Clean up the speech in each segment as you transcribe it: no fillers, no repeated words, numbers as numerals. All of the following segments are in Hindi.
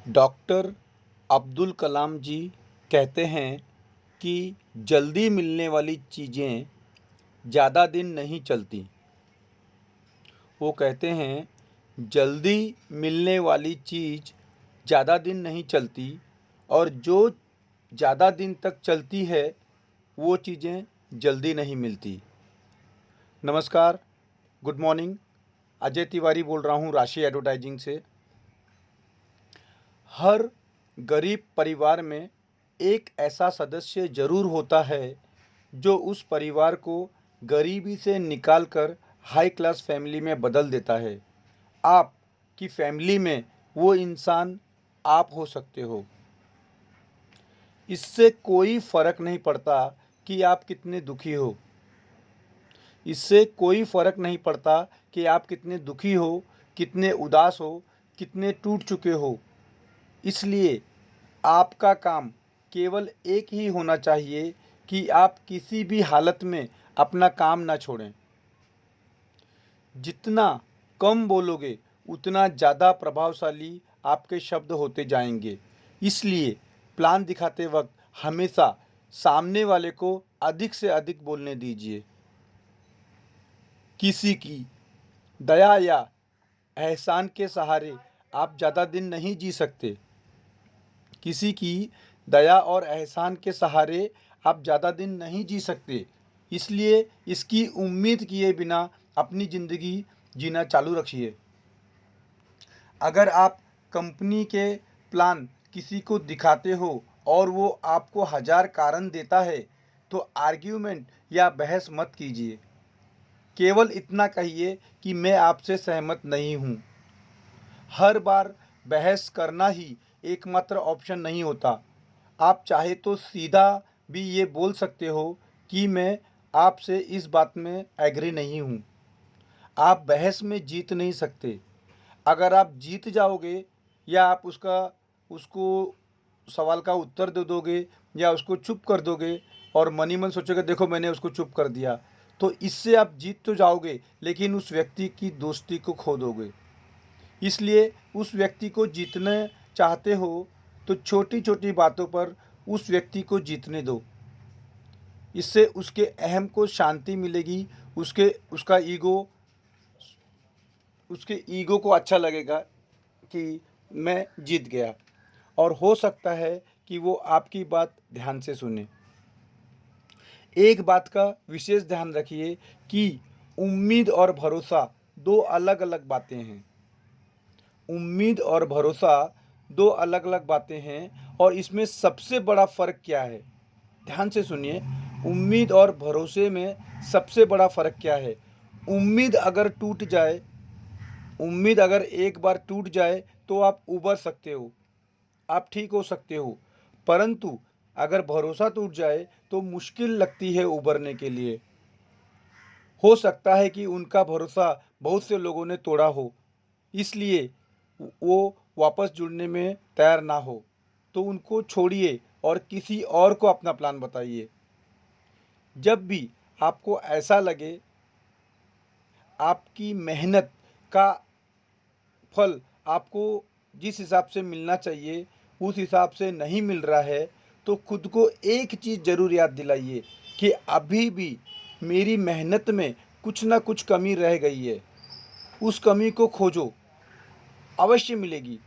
डॉक्टर अब्दुल कलाम जी कहते हैं कि जल्दी मिलने वाली चीज़ें ज़्यादा दिन नहीं चलती। वो कहते हैं जल्दी मिलने वाली चीज़ ज़्यादा दिन नहीं चलती और जो ज़्यादा दिन तक चलती है वो चीज़ें जल्दी नहीं मिलती। नमस्कार, गुड मॉर्निंग। अजय तिवारी बोल रहा हूँ राशि एडवर्टाइजिंग से। हर गरीब परिवार में एक ऐसा सदस्य ज़रूर होता है जो उस परिवार को गरीबी से निकालकर हाई क्लास फैमिली में बदल देता है। आपकी फैमिली में वो इंसान आप हो सकते हो। इससे कोई फ़र्क नहीं पड़ता कि आप कितने दुखी हो। इससे कोई फ़र्क नहीं पड़ता कि आप कितने दुखी हो, कितने उदास हो, कितने टूट चुके हो। इसलिए आपका काम केवल एक ही होना चाहिए कि आप किसी भी हालत में अपना काम ना छोड़ें। जितना कम बोलोगे उतना ज़्यादा प्रभावशाली आपके शब्द होते जाएंगे। इसलिए प्लान दिखाते वक्त हमेशा सामने वाले को अधिक से अधिक बोलने दीजिए। किसी की दया या एहसान के सहारे आप ज़्यादा दिन नहीं जी सकते। किसी की दया और एहसान के सहारे आप ज़्यादा दिन नहीं जी सकते। इसलिए इसकी उम्मीद किए बिना अपनी ज़िंदगी जीना चालू रखिए। अगर आप कंपनी के प्लान किसी को दिखाते हो और वो आपको हज़ार कारण देता है तो आर्ग्यूमेंट या बहस मत कीजिए। केवल इतना कहिए कि मैं आपसे सहमत नहीं हूँ। हर बार बहस करना ही एकमात्र ऑप्शन नहीं होता। आप चाहे तो सीधा भी ये बोल सकते हो कि मैं आपसे इस बात में एग्री नहीं हूँ। आप बहस में जीत नहीं सकते। अगर आप जीत जाओगे या आप उसको सवाल का उत्तर दे दोगे या उसको चुप कर दोगे और मन ही मन सोचोगे देखो मैंने उसको चुप कर दिया, तो इससे आप जीत तो जाओगे लेकिन उस व्यक्ति की दोस्ती को खो दोगे। इसलिए उस व्यक्ति को जीतना चाहते हो तो छोटी छोटी बातों पर उस व्यक्ति को जीतने दो। इससे उसके अहम को शांति मिलेगी। उसके ईगो को अच्छा लगेगा कि मैं जीत गया, और हो सकता है कि वो आपकी बात ध्यान से सुने। एक बात का विशेष ध्यान रखिए कि उम्मीद और भरोसा दो अलग अलग बातें हैं। उम्मीद और भरोसा दो अलग अलग बातें हैं और इसमें सबसे बड़ा फ़र्क क्या है, ध्यान से सुनिए। उम्मीद और भरोसे में सबसे बड़ा फ़र्क क्या है। उम्मीद अगर एक बार टूट जाए तो आप उबर सकते हो, आप ठीक हो सकते हो। परंतु अगर भरोसा टूट जाए तो मुश्किल लगती है उबरने के लिए। हो सकता है कि उनका भरोसा बहुत से लोगों ने तोड़ा हो, इसलिए वो वापस जुड़ने में तैयार ना हो, तो उनको छोड़िए और किसी और को अपना प्लान बताइए। जब भी आपको ऐसा लगे आपकी मेहनत का फल आपको जिस हिसाब से मिलना चाहिए उस हिसाब से नहीं मिल रहा है, तो खुद को एक चीज़ ज़रूर याद दिलाइए कि अभी भी मेरी मेहनत में कुछ ना कुछ कमी रह गई है। उस कमी को खोजो, अवश्य मिलेगी।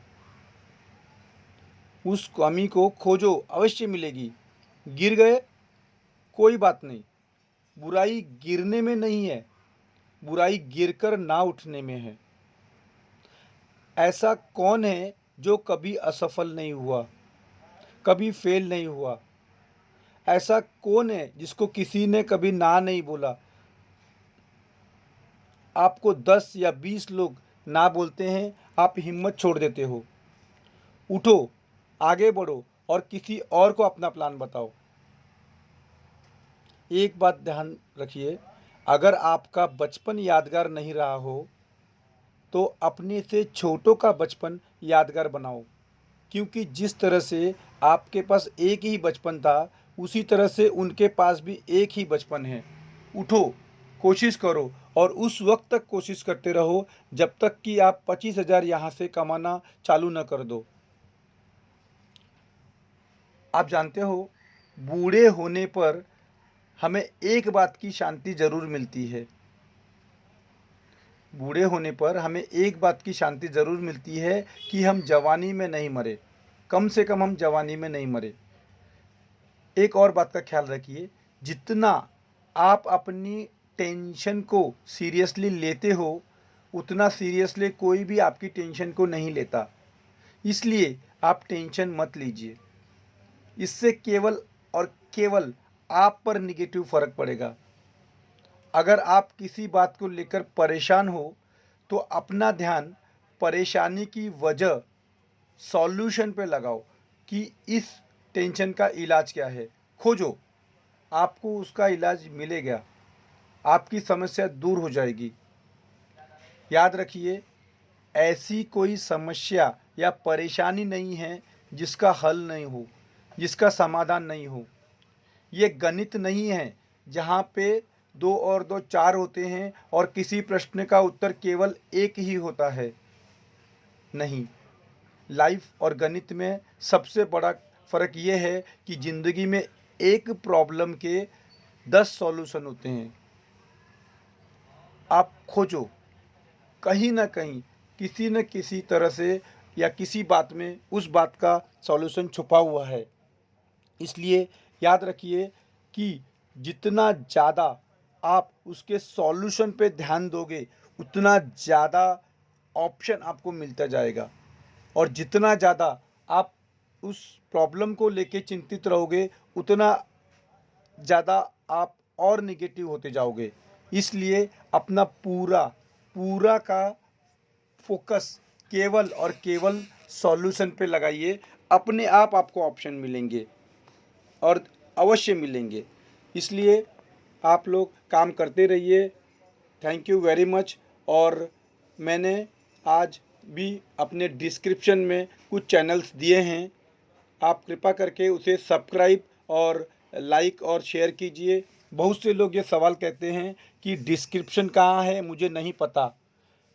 उस कमी को खोजो, अवश्य मिलेगी। गिर गए, कोई बात नहीं। बुराई गिरने में नहीं है, बुराई गिरकर ना उठने में है। ऐसा कौन है जो कभी असफल नहीं हुआ, कभी फेल नहीं हुआ। ऐसा कौन है जिसको किसी ने कभी ना नहीं बोला। आपको 10 या 20 लोग ना बोलते हैं, आप हिम्मत छोड़ देते हो। उठो, आगे बढ़ो और किसी और को अपना प्लान बताओ। एक बात ध्यान रखिए, अगर आपका बचपन यादगार नहीं रहा हो तो अपने से छोटों का बचपन यादगार बनाओ। क्योंकि जिस तरह से आपके पास एक ही बचपन था उसी तरह से उनके पास भी एक ही बचपन है। उठो, कोशिश करो और उस वक्त तक कोशिश करते रहो जब तक कि आप 25,000 यहाँ से कमाना चालू न कर दो। आप जानते हो, बूढ़े होने पर हमें एक बात की शांति ज़रूर मिलती है। बूढ़े होने पर हमें एक बात की शांति ज़रूर मिलती है कि हम जवानी में नहीं मरे, कम से कम हम जवानी में नहीं मरे। एक और बात का ख्याल रखिए, जितना आप अपनी टेंशन को सीरियसली लेते हो, उतना सीरियसली कोई भी आपकी टेंशन को नहीं लेता। इसलिए आप टेंशन मत लीजिए। इससे केवल और केवल आप पर निगेटिव फ़र्क पड़ेगा। अगर आप किसी बात को लेकर परेशान हो, तो अपना ध्यान परेशानी की वजह, सॉल्यूशन पे लगाओ कि इस टेंशन का इलाज क्या है। खोजो, आपको उसका इलाज मिलेगा, आपकी समस्या दूर हो जाएगी। याद रखिए, ऐसी कोई समस्या या परेशानी नहीं है जिसका हल नहीं हो, जिसका समाधान नहीं हो। ये गणित नहीं है जहाँ पे 2 और 2 4 होते हैं और किसी प्रश्न का उत्तर केवल एक ही होता है। नहीं, लाइफ और गणित में सबसे बड़ा फ़र्क ये है कि ज़िंदगी में एक प्रॉब्लम के 10 सॉल्यूशन होते हैं। आप खोजो, कहीं न कहीं, किसी न किसी तरह से या किसी बात में उस बात का सॉल्यूशन छुपा हुआ है। इसलिए याद रखिए कि जितना ज़्यादा आप उसके सॉल्यूशन पे ध्यान दोगे, उतना ज़्यादा ऑप्शन आपको मिलता जाएगा। और जितना ज़्यादा आप उस प्रॉब्लम को लेके चिंतित रहोगे, उतना ज़्यादा आप और नेगेटिव होते जाओगे। इसलिए अपना पूरा पूरा का फोकस केवल और केवल सॉल्यूशन पे लगाइए। अपने आप आपको ऑप्शन मिलेंगे और अवश्य मिलेंगे। इसलिए आप लोग काम करते रहिए। Thank you very much. और मैंने आज भी अपने डिस्क्रिप्शन में कुछ चैनल्स दिए हैं, आप कृपा करके उसे सब्सक्राइब और लाइक और शेयर कीजिए। बहुत से लोग ये सवाल कहते हैं कि डिस्क्रिप्शन कहाँ है, मुझे नहीं पता।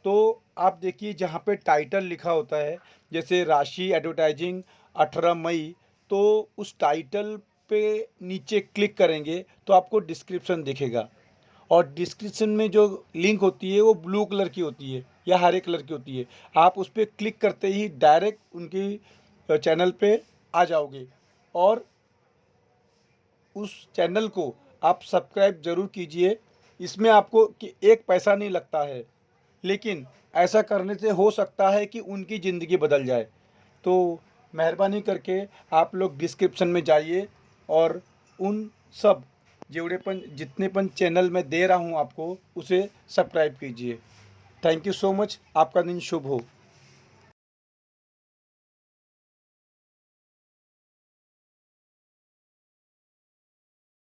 तो आप देखिए, जहाँ पे टाइटल लिखा होता है, जैसे राशि एडवर्टाइजिंग 18 मई, तो उस टाइटल पे नीचे क्लिक करेंगे तो आपको डिस्क्रिप्शन दिखेगा। और डिस्क्रिप्शन में जो लिंक होती है वो ब्लू कलर की होती है या हरे कलर की होती है। आप उस पर क्लिक करते ही डायरेक्ट उनकी चैनल पे आ जाओगे और उस चैनल को आप सब्सक्राइब ज़रूर कीजिए। इसमें आपको कि एक पैसा नहीं लगता है, लेकिन ऐसा करने से हो सकता है कि उनकी ज़िंदगी बदल जाए। तो मेहरबानी करके आप लोग डिस्क्रिप्शन में जाइए और उन सब जितनेपन चैनल मैं दे रहा हूँ आपको, उसे सब्सक्राइब कीजिए। Thank you so much. आपका दिन शुभ हो।